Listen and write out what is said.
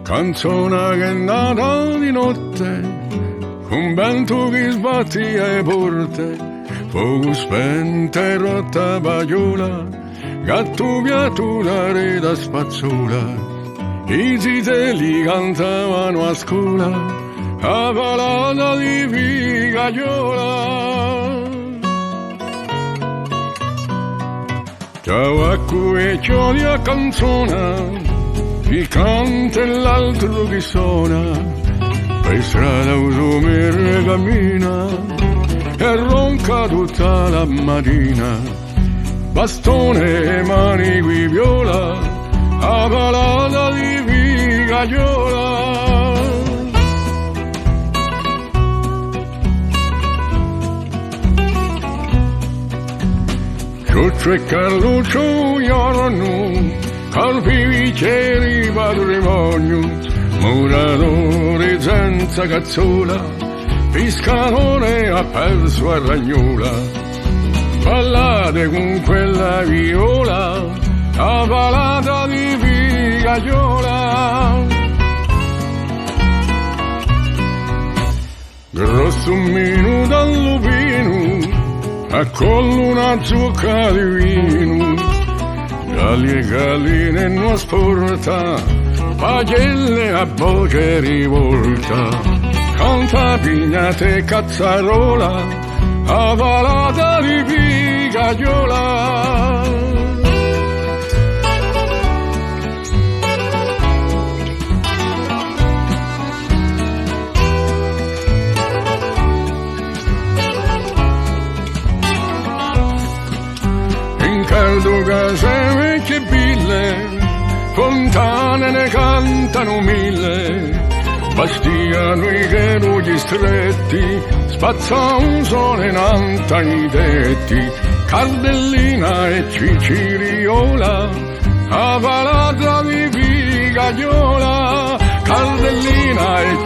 canzone che è nata di notte, un vento che sbattia le porte, fuoco spento e rotta pagliola, gatto piatto la rete spazzola. I zitelli cantavano a scuola, a palata di figagliola. Ciao a cui c'ho la canzone, chi canta e l'altro che suona, per strada uso mi cammina e ronca tutta la mattina, bastone e mani qui viola, a palata di figagliola. Ciuccio e Carluccio llorano, calpi viceri patrimonio, muratore senza cazzola, pescatore ha perso a ragnola. Ballate con quella viola, a palata di figagliola. Grosso minuto al lupino, a collo una zucca di vino, galli e galline non sporta, pagelle a voce rivolta, canta pignate e cazzarola, a palata di figagliola. Caldo case vecchie ville, fontane ne cantano mille, bastiano i cherugli stretti, spazza un sole in alta i tetti, cardellina e ciciriola, a palata di figagliola, cardellina e